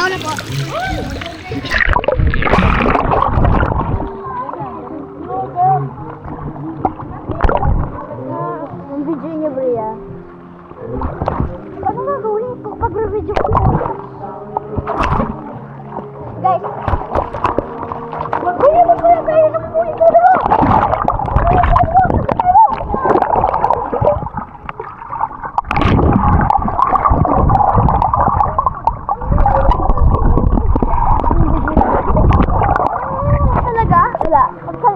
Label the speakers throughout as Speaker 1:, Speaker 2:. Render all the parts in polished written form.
Speaker 1: Ako na po. Ang video niya, Bria. Ano gagawin ko pag video ko? Guys, magkuya tayo ng puwi ko na! Talaga? Wala.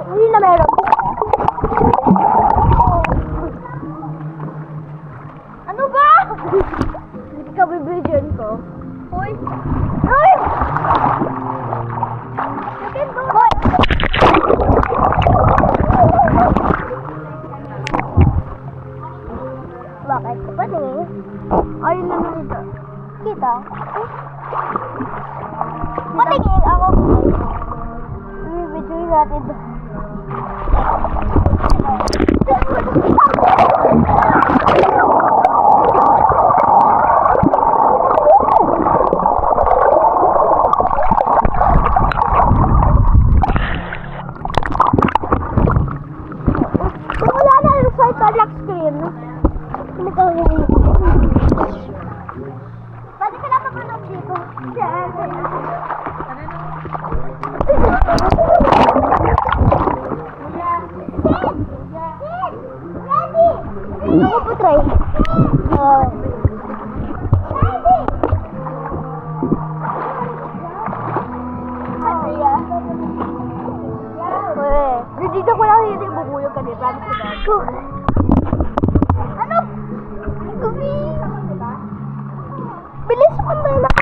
Speaker 1: Hindi na meron. Ano ba? Hindi ka bibidyon ko. Hoy! Hoy! Hoy! Bakit? Patingin? Ayun na nakita. Kita? Patingin ako. Bibidyoin natin. Wala na yung swipe sa lock screen. Pwede ka na kapanood dito. Ako po try. Dito ko lang hindi bubuyog ka din. Promise ko ba? Ano? Gumi! Bilis mo na lang!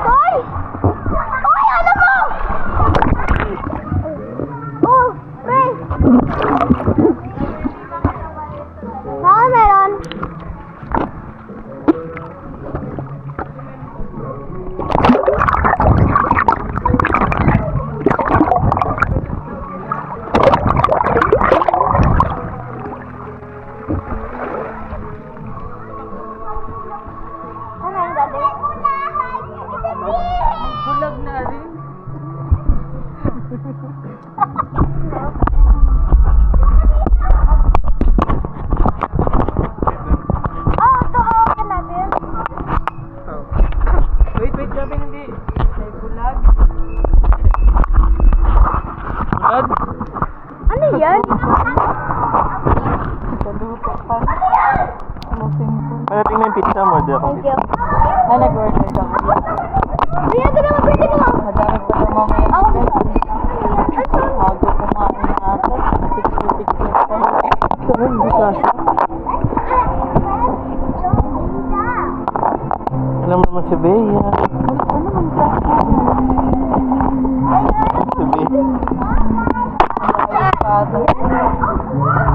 Speaker 1: Hoy! Hoy! Ano mo? Oh! Pre! Saan meron?
Speaker 2: Bulag na rin.
Speaker 1: Ito hawakan natin.
Speaker 2: Wait, sabi hindi. May bulag. Bulag?
Speaker 1: Ano yan?
Speaker 2: Palupak pa.
Speaker 1: Ano yan?
Speaker 2: Ano singko?
Speaker 3: Parating na yung pizza mo, di ako.
Speaker 1: Thank you.
Speaker 2: Na nag-order ka mo.
Speaker 1: Kuya, ito naman pwede mo.
Speaker 2: Madami pa na mamaya.
Speaker 1: Ako.
Speaker 2: Bago kumain ng ato. Picture pa.
Speaker 3: Ito mo, hindi kasi. Alam mo naman si Bea. Si Bea.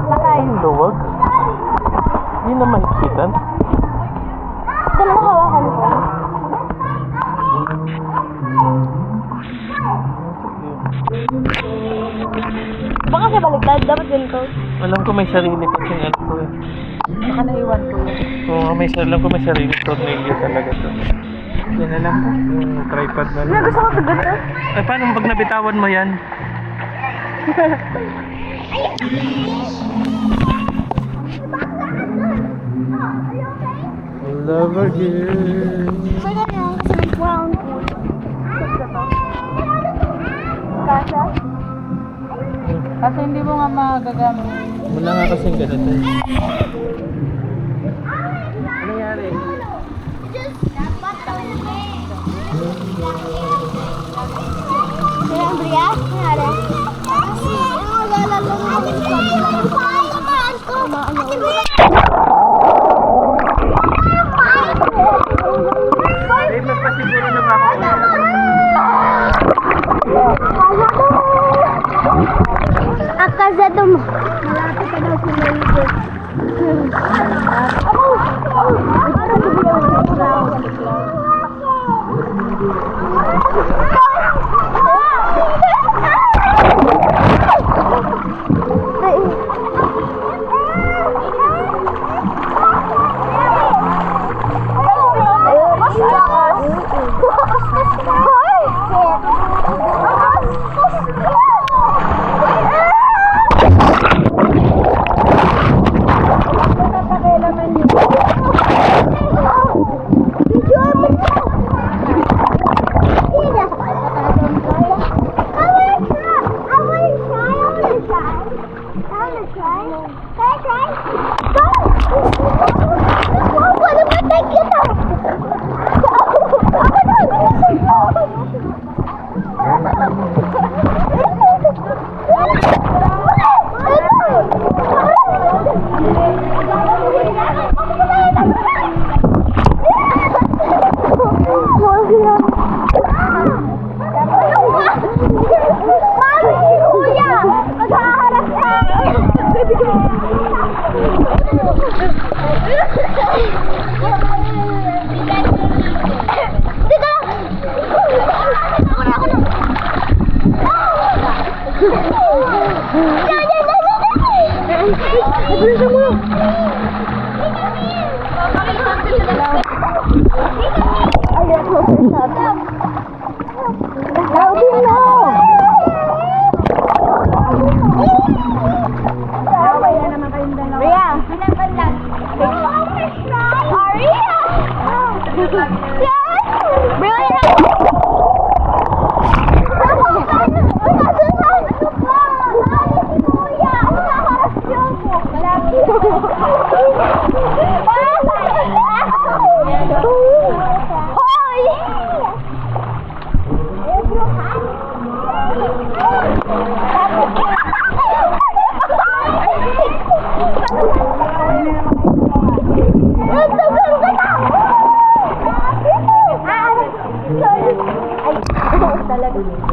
Speaker 1: Nakain.
Speaker 3: Ang luwag. Hindi na mahigpitan.
Speaker 1: Ito naman hawakan ko. Baka siya baliktad, dapat ganito.
Speaker 3: Alam ko may sarili kasing ano ko eh.
Speaker 2: Baka naiwan ko yun.
Speaker 3: Oo, alam ko may sarili tornilyo talaga to. Yan alam ko, yung tripod na
Speaker 1: Ano
Speaker 3: lang.
Speaker 1: gusto ko sa ganito?
Speaker 3: Ay, paano pag nabitawan mo yan? Lover girl.
Speaker 1: Sa ganyan, kasi may ground pool. Kasha?
Speaker 2: Kasi hindi mo nga magagamit.
Speaker 3: Wala nga kasing ganito. Ano nangyari?
Speaker 1: Kaya ang Bria? Nangyari? Kasi, lalalo na ako.
Speaker 3: Ay, magpasiguro na ba ako?
Speaker 1: Akazado mo. Malapit ka daw sa Malibet. Teka! Wala ako na.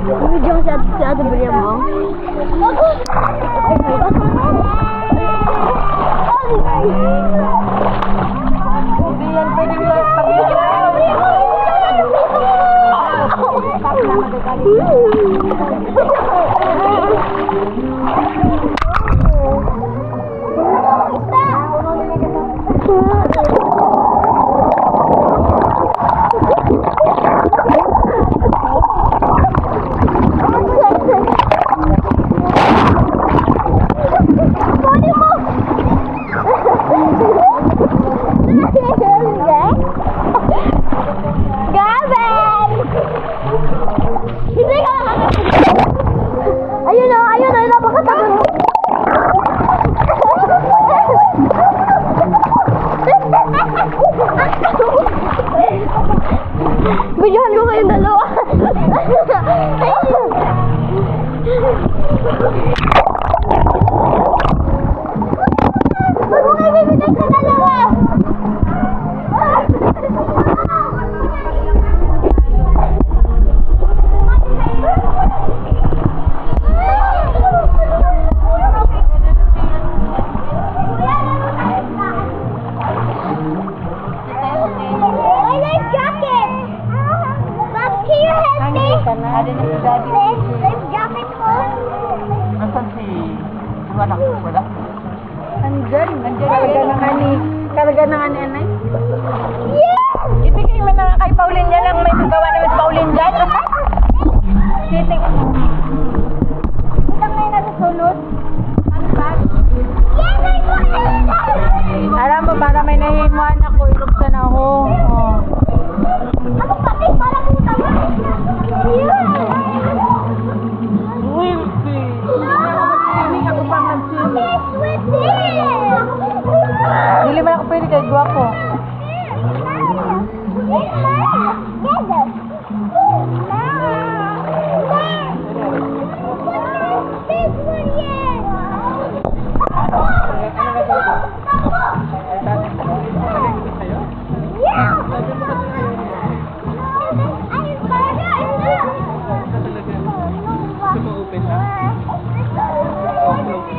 Speaker 1: Video si Ate Bria mo.
Speaker 2: Hindi yan pwede nila
Speaker 1: Videohan ko kayong dalawa. Huwag mo kayo bibigay sa dalawa.
Speaker 2: Ada na si Daddy.
Speaker 1: Life jacket ko.
Speaker 2: Nasaan si anak? Wala. Andyan. Karga na nga ni Anay.
Speaker 1: Yeah!
Speaker 2: Ibigay mo na nga kay Pauline niya lang. May magawa naman si Pauline dyan. Siting. Itang ngayon na nasulot. Ang bag.
Speaker 1: Yes, I got
Speaker 2: Alam mo, para may nahimuan ako. Iluksan ako. Oh.
Speaker 1: Ako pati, parang puta mo. Yeah!
Speaker 2: Ako pa mag-swimming.
Speaker 1: Yes, with this!
Speaker 2: Dili man ako pwede kay Guwapo.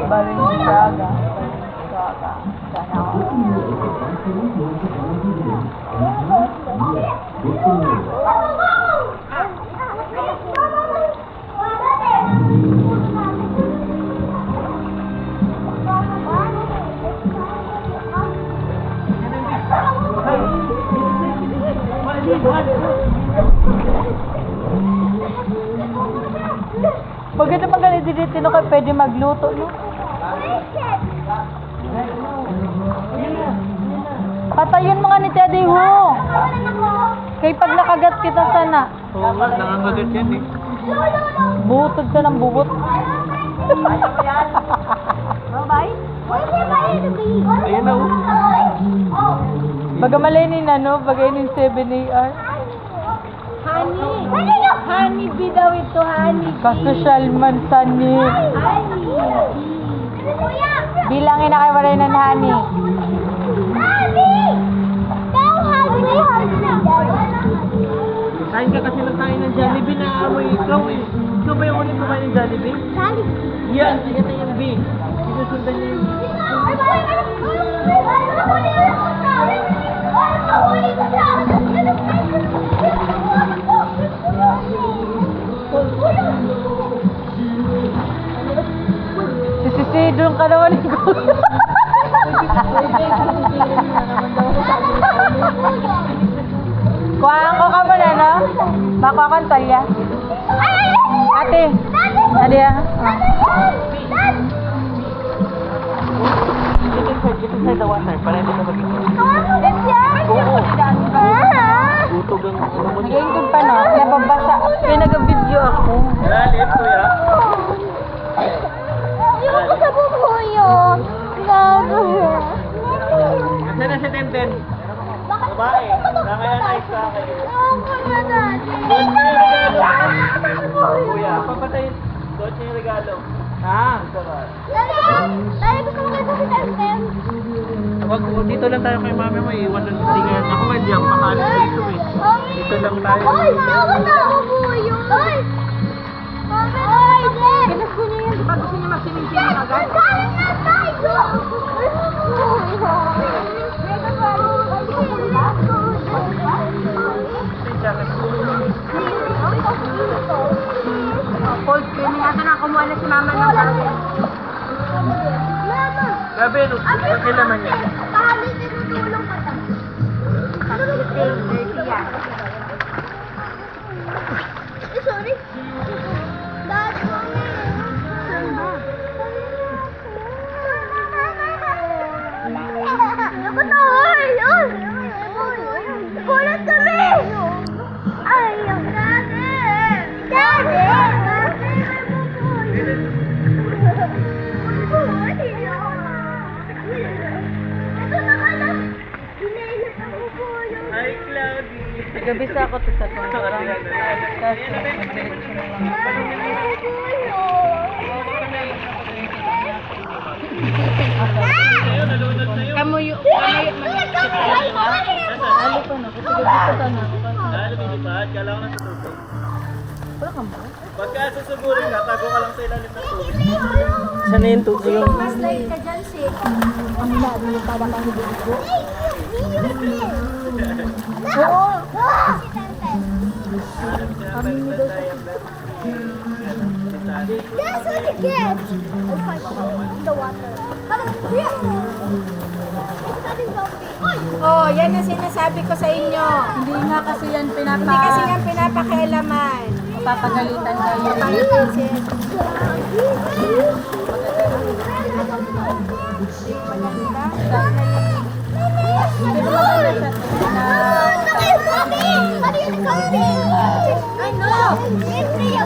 Speaker 2: Baling Saga. Pagkita magaling dito no, kayo pwede magluto, no? Patayin mga ni Teddy Ho. Kay pag nakagat kita sana.
Speaker 3: Oo nga, nangangagat yan eh.
Speaker 2: Butod ka ng bubot.
Speaker 3: Ayun na oh.
Speaker 2: Baga malay na, no? Bagay ni 7AR.
Speaker 1: Honey bee daw ito, honey.
Speaker 2: Kasosyal man sani. Bilangin na kayo walay ng honey.
Speaker 3: Kain ka kasi ng kain ng Jollibee na amoy ikaw eh. Ikaw ba yung ulit kumain ng Jollibee? Yan, sige na yung B. Sinusundan niya yung B.
Speaker 2: Sisisidong ka naman ni Kuya. Kuhaan ko ka muna, no? Bako akong talya. Ate. Ate, ah.
Speaker 3: Dito sa the water, para hindi ka mag-ito. Tutog ang ano mo niya.
Speaker 2: Nagayintog pa, no? Napabasa. Kaya nag-video ako.
Speaker 3: Lalit, kuya.
Speaker 1: Ayoko sa bubuyo. Gago.
Speaker 3: Nasaan na si Tenten? Babae. Nakaya na sa akin.
Speaker 1: Ayoko na dati.
Speaker 3: Doon niya yung regalo. Kuya, papatayin. Doon niya yung regalo. Ah, sarap.
Speaker 1: Dali, gusto mo kayo sa Tenten?
Speaker 3: Wag, dito lang tayo kay mami mo. Iwan lang tingan. Ako nga, di ako makalis dito eh. Dito lang tayo.
Speaker 1: Ay, ayoko na bubuyo. Ay! Mami, ay, Jen!
Speaker 2: Gusto niya yun. Pag gusto niya magsining-sining agad.
Speaker 1: Galing na tayo!
Speaker 2: Cold cream. Ito na, kumuha na si mama ng bagay.
Speaker 1: Mama!
Speaker 3: Grabe, ang kilaman niya.
Speaker 1: Kahit tinutulong ka ta. Sorry. Dad, mami. Ako na, oy! Kulat kami! Ayaw natin! Daddy! Ito na ka lang! Hinailan ako po yung...
Speaker 3: Hi, Cloudy.
Speaker 2: Gabisa ako to sa tungkol. Kamu yung Lalo pa na. Kasi gabisa ka na.
Speaker 3: Dahil lumilipad, kala ko na sa tubig.
Speaker 2: Wala kang ba?
Speaker 3: Pagka susugurin ka, tago ka lang sa ilalim ng tubig. Saan na yung tubig?
Speaker 1: Slide ka dyan, Sid. Ang dami yung parang mahibigo. Oo! Si Tenten. That's what you get! I'll fight in the water. Parang, yeah!
Speaker 4: Oh, yan ang sinasabi ko sa inyo.
Speaker 2: Hindi nga kasi yan
Speaker 4: Hindi kasi yan pinapakialaman.
Speaker 2: papagalitan kayo.
Speaker 4: Pangit si
Speaker 1: I know! It's Priya!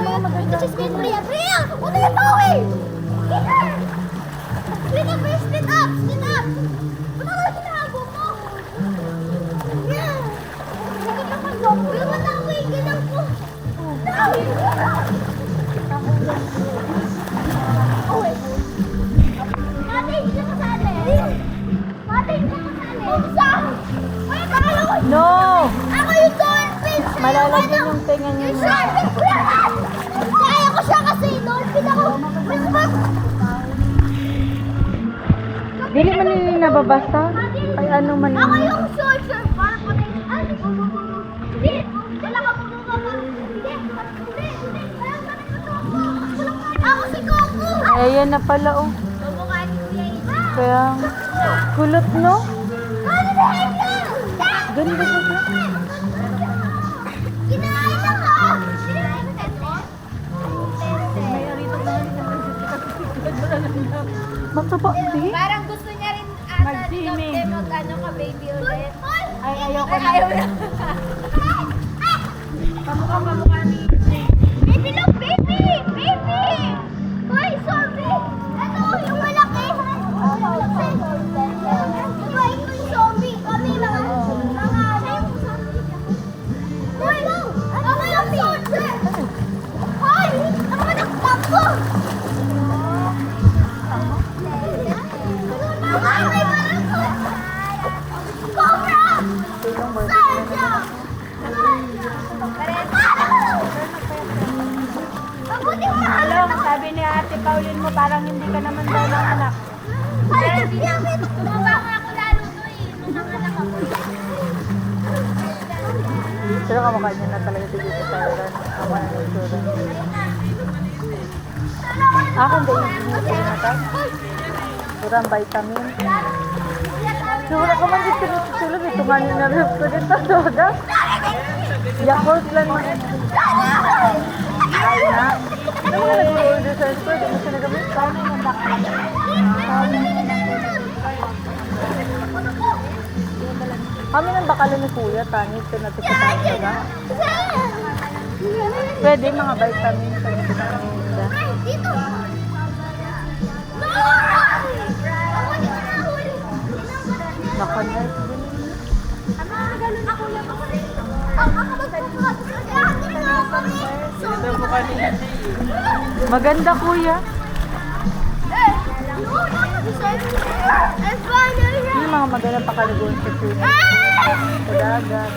Speaker 1: This is Priya! Priya! What are you doing? Get her! Priya, first stand up! Stand up! Ano ka ginagawa mo? Yeah! Sige ka pa ko! Priya, matawag! Ganang ko! Tawag! Mate, hindi ka kasali! Mate, hindi ka kasali! Bumsa! Ay, kala ko!
Speaker 2: No!
Speaker 1: Ako yung dolphin!
Speaker 2: Malalagyan yung tenga niya.
Speaker 1: Yung shark! Kaya ko siya kasi dolphin ako! Mas mag...
Speaker 2: Dili man nila nababasa. Ay ano man
Speaker 1: Ako
Speaker 2: yun.
Speaker 1: yung soldier! Para patay... Ay, hindi! Dala ka pa! Hindi! Ako si Goku!
Speaker 2: Ayan na pala oh.
Speaker 1: Kumukhaan ko yan.
Speaker 2: Kaya kulot no?
Speaker 1: Ano na heck yan?
Speaker 2: Ganda ba?
Speaker 1: Kinain lang ha! Kinain ko tete.
Speaker 2: Mataba di?
Speaker 4: Parang gusto niya rin ata ni Dokte mag-ano ka baby ulit. Ay, ayoko na. Ayaw na. Pamukha ni
Speaker 1: Baby, look! Baby! Baby! Hoy, zombie! Ito, yung malaki! Diba, ito yung zombie? Kami mga... Hoy! Ako yung soldier! Hoy! Ako nagtakbo! Ay, may barangay! Cobra! Sarja! Mabuti mo na
Speaker 4: Along, sabi ni Ate Pauline mo parang hindi ka naman daw ng anak.
Speaker 1: Ay, pinapit! Bumaba nga ako lalo to eh. Nung nanganak ako.
Speaker 2: kamukha niya na talaga si Tito Tyron. Ako na nagsura. Akin ba yung sinatag? Kurang vitamin. Sura ka man dito nagtutulog. Ito nga nyo na-rep ko dito. Soda. Yakult lang mo. Ay na. Ano mo na nag-order sa store? Di mo siya nagamit? Kami ng bakala ni Kuya, Tani. Ito na ito sa talaga. Pwede mga vitamin sa dito na kanina.
Speaker 1: Dito!
Speaker 2: Nakanet din.
Speaker 3: Ito mukha ni Nancy.
Speaker 2: Maganda Kuya. Yung mga maganda pakalagoon sa tuna. Sa dagat.